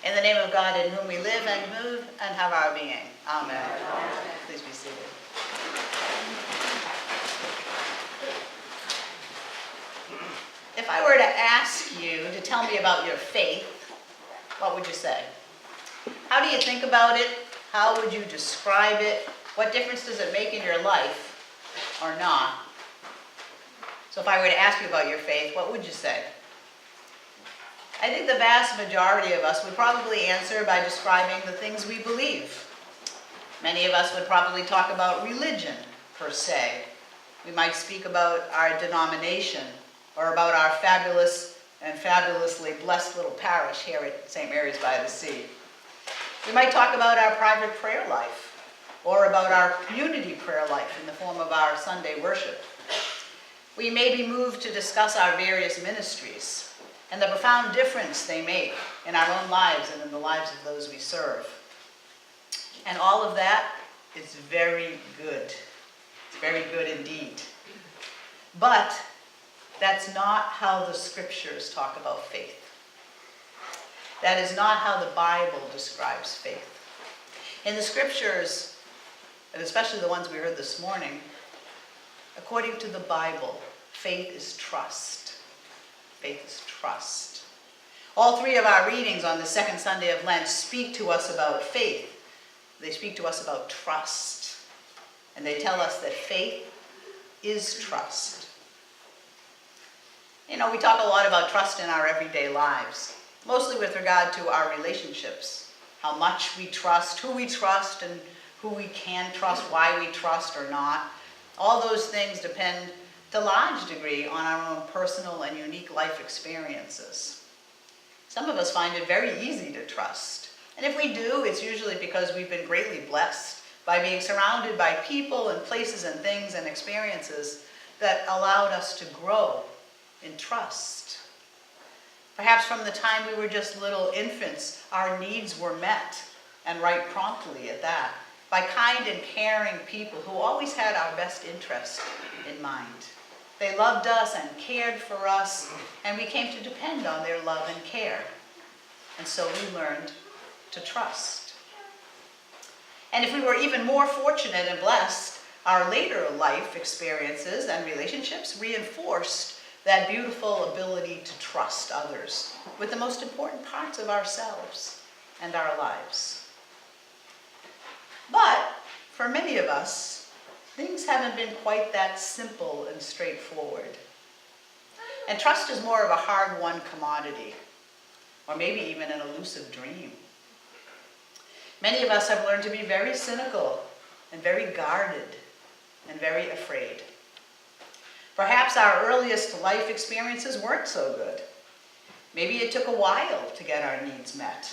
In the name of God, in whom we live and move and have our being. Amen. Please be seated. If I were to ask you to tell me about your faith, what would you say? How do you think about it? How would you describe it? What difference does it make in your life or not? So if I were to ask you about your faith, what would you say? I think the vast majority of us would probably answer by describing the things we believe. Many of us would probably talk about religion, per se. We might speak about our denomination or about our fabulous and fabulously blessed little parish here at St. Mary's by the Sea. We might talk about our private prayer life or about our community prayer life in the form of our Sunday worship. We may be moved to discuss our various ministries and the profound difference they make in our own lives and in the lives of those we serve. And all of that is very good. It's very good indeed. But that's not how the scriptures talk about faith. That is not how the Bible describes faith. In the scriptures, and especially the ones we heard this morning, according to the Bible, faith is trust. Faith is trust. All three of our readings on the second Sunday of Lent speak to us about faith. They speak to us about trust. And they tell us that faith is trust. You know, we talk a lot about trust in our everyday lives, mostly with regard to our relationships, how much we trust, who we trust, and who we can trust, why we trust or not. All those things depend to a large degree on our own personal and unique life experiences. Some of us find it very easy to trust. And if we do, it's usually because we've been greatly blessed by being surrounded by people and places and things and experiences that allowed us to grow in trust. Perhaps from the time we were just little infants, our needs were met, and right promptly at that, by kind and caring people who always had our best interest in mind. They loved us and cared for us, and we came to depend on their love and care. And so we learned to trust. And if we were even more fortunate and blessed, our later life experiences and relationships reinforced that beautiful ability to trust others with the most important parts of ourselves and our lives. But for many of us, things haven't been quite that simple and straightforward. And trust is more of a hard-won commodity, or maybe even an elusive dream. Many of us have learned to be very cynical and very guarded and very afraid. Perhaps our earliest life experiences weren't so good. Maybe it took a while to get our needs met.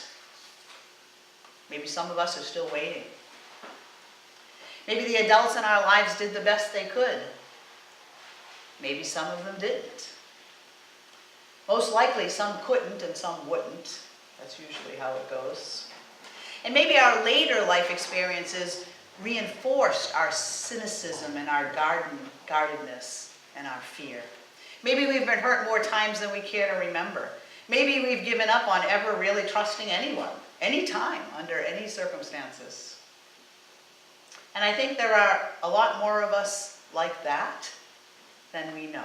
Maybe some of us are still waiting. Maybe the adults in our lives did the best they could. Maybe some of them didn't. Most likely some couldn't and some wouldn't. That's usually how it goes. And maybe our later life experiences reinforced our cynicism and our guardedness and our fear. Maybe we've been hurt more times than we care to remember. Maybe we've given up on ever really trusting anyone, anytime, under any circumstances. And I think there are a lot more of us like that than we know.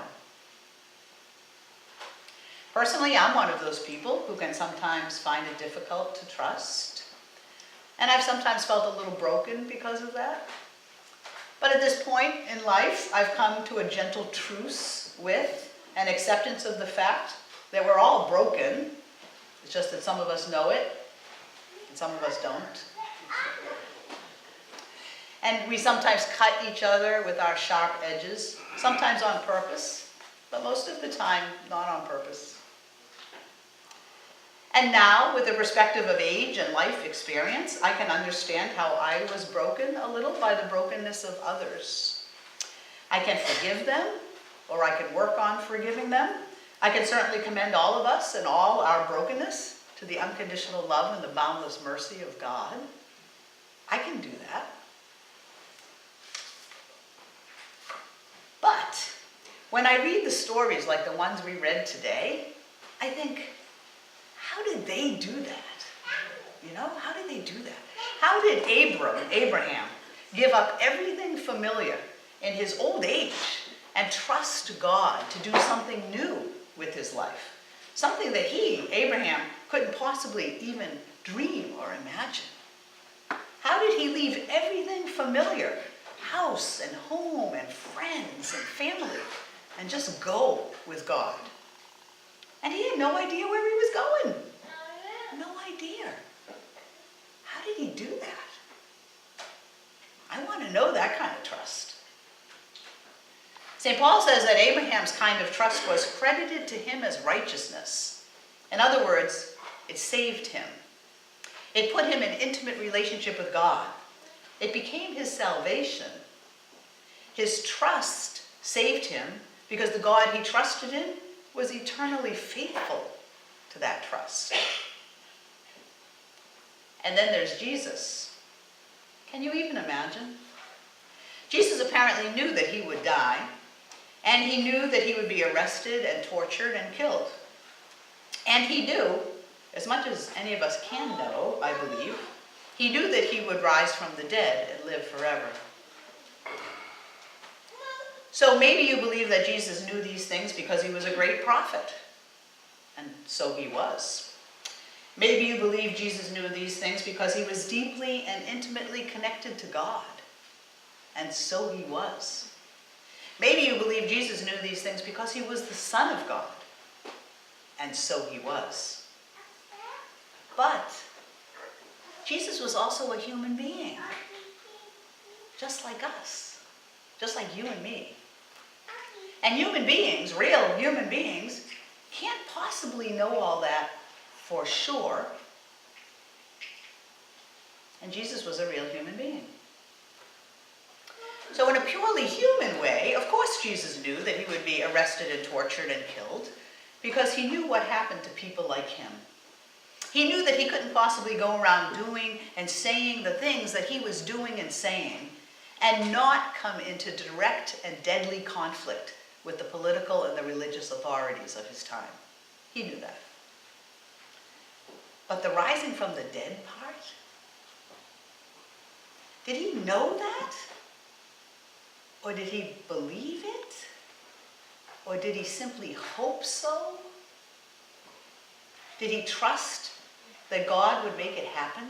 Personally, I'm one of those people who can sometimes find it difficult to trust. And I've sometimes felt a little broken because of that. But at this point in life, I've come to a gentle truce with an acceptance of the fact that we're all broken. It's just that some of us know it and some of us don't. And we sometimes cut each other with our sharp edges, sometimes on purpose, but most of the time not on purpose. And now, with the perspective of age and life experience, I can understand how I was broken a little by the brokenness of others. I can forgive them, or I can work on forgiving them. I can certainly commend all of us and all our brokenness to the unconditional love and the boundless mercy of God. I can do that. But when I read the stories like the ones we read today, I think, how did they do that? know? How did they do that? How did Abraham, give up everything familiar in his old age and trust God to do something new with his life? Something that he, Abraham, couldn't possibly even dream or imagine. How did he leave everything familiar, house and home and friends and family, and just go with God? And he had no idea where he was going. No idea. How did he do that? I want to know that kind of trust. St. Paul says that Abraham's kind of trust was credited to him as righteousness. In other words, it saved him. It put him in intimate relationship with God. It became his salvation. His trust saved him because the God he trusted in was eternally faithful to that trust. And then there's Jesus. Can you even imagine? Jesus apparently knew that he would die, and he knew that he would be arrested and tortured and killed. And he knew, as much as any of us can know, I believe, he knew that he would rise from the dead and live forever. So maybe you believe that Jesus knew these things because he was a great prophet. And so he was. Maybe you believe Jesus knew these things because he was deeply and intimately connected to God. And so he was. Maybe you believe Jesus knew these things because he was the Son of God. And so he was. But Jesus was also a human being. Just like us. Just like you and me. And human beings, real human beings, can't possibly know all that for sure. And Jesus was a real human being. So in a purely human way, of course Jesus knew that he would be arrested and tortured and killed because he knew what happened to people like him. He knew that he couldn't possibly go around doing and saying the things that he was doing and saying and not come into direct and deadly conflict with the political and the religious authorities of his time. He knew that. But the rising from the dead part? Did he know that? Or did he believe it? Or did he simply hope so? Did he trust that God would make it happen?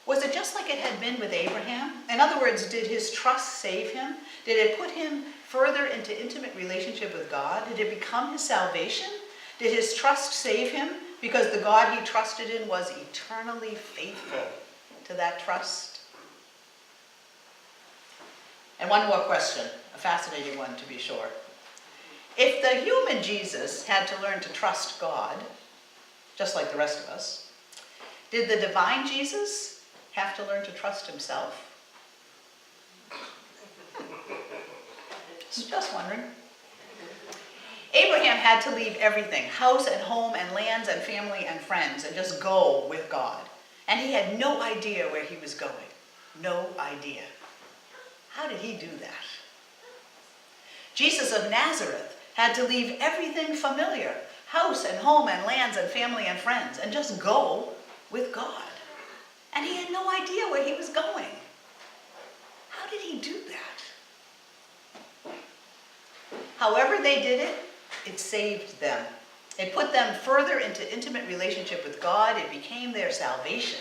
Was it just like it had been with Abraham? In other words, did his trust save him? Did it put him further into intimate relationship with God? Did it become his salvation? Did his trust save him because the God he trusted in was eternally faithful to that trust? And one more question, a fascinating one to be sure. If the human Jesus had to learn to trust God, just like the rest of us, did the divine Jesus have to learn to trust himself? Just wondering. Abraham had to leave everything, house and home and lands and family and friends, and just go with God. And he had no idea where he was going. No idea. How did he do that? Jesus of Nazareth had to leave everything familiar, house and home and lands and family and friends, and just go with God. And he had no idea where he was going. How did he do that? However they did it, it saved them. It put them further into intimate relationship with God. It became their salvation.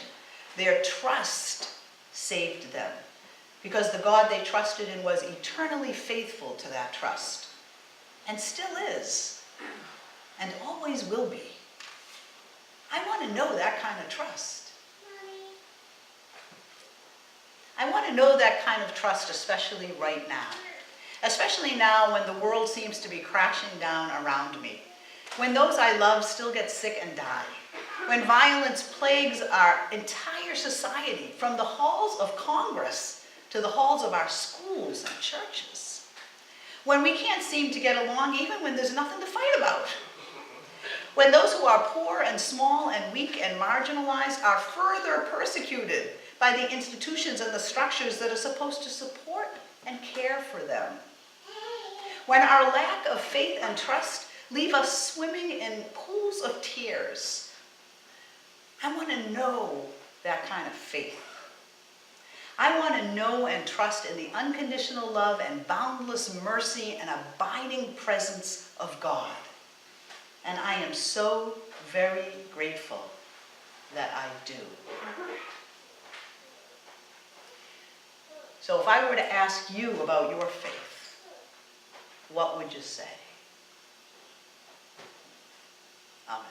Their trust saved them because the God they trusted in was eternally faithful to that trust and still is and always will be. I want to know that kind of trust. I want to know that kind of trust, especially right now. Especially now when the world seems to be crashing down around me. When those I love still get sick and die. When violence plagues our entire society, from the halls of Congress to the halls of our schools and churches. When we can't seem to get along even when there's nothing to fight about. When those who are poor and small and weak and marginalized are further persecuted by the institutions and the structures that are supposed to support and care for them. When our lack of faith and trust leave us swimming in pools of tears. I want to know that kind of faith. I want to know and trust in the unconditional love and boundless mercy and abiding presence of God. And I am so very grateful that I do. So if I were to ask you about your faith, what would you say? Amen.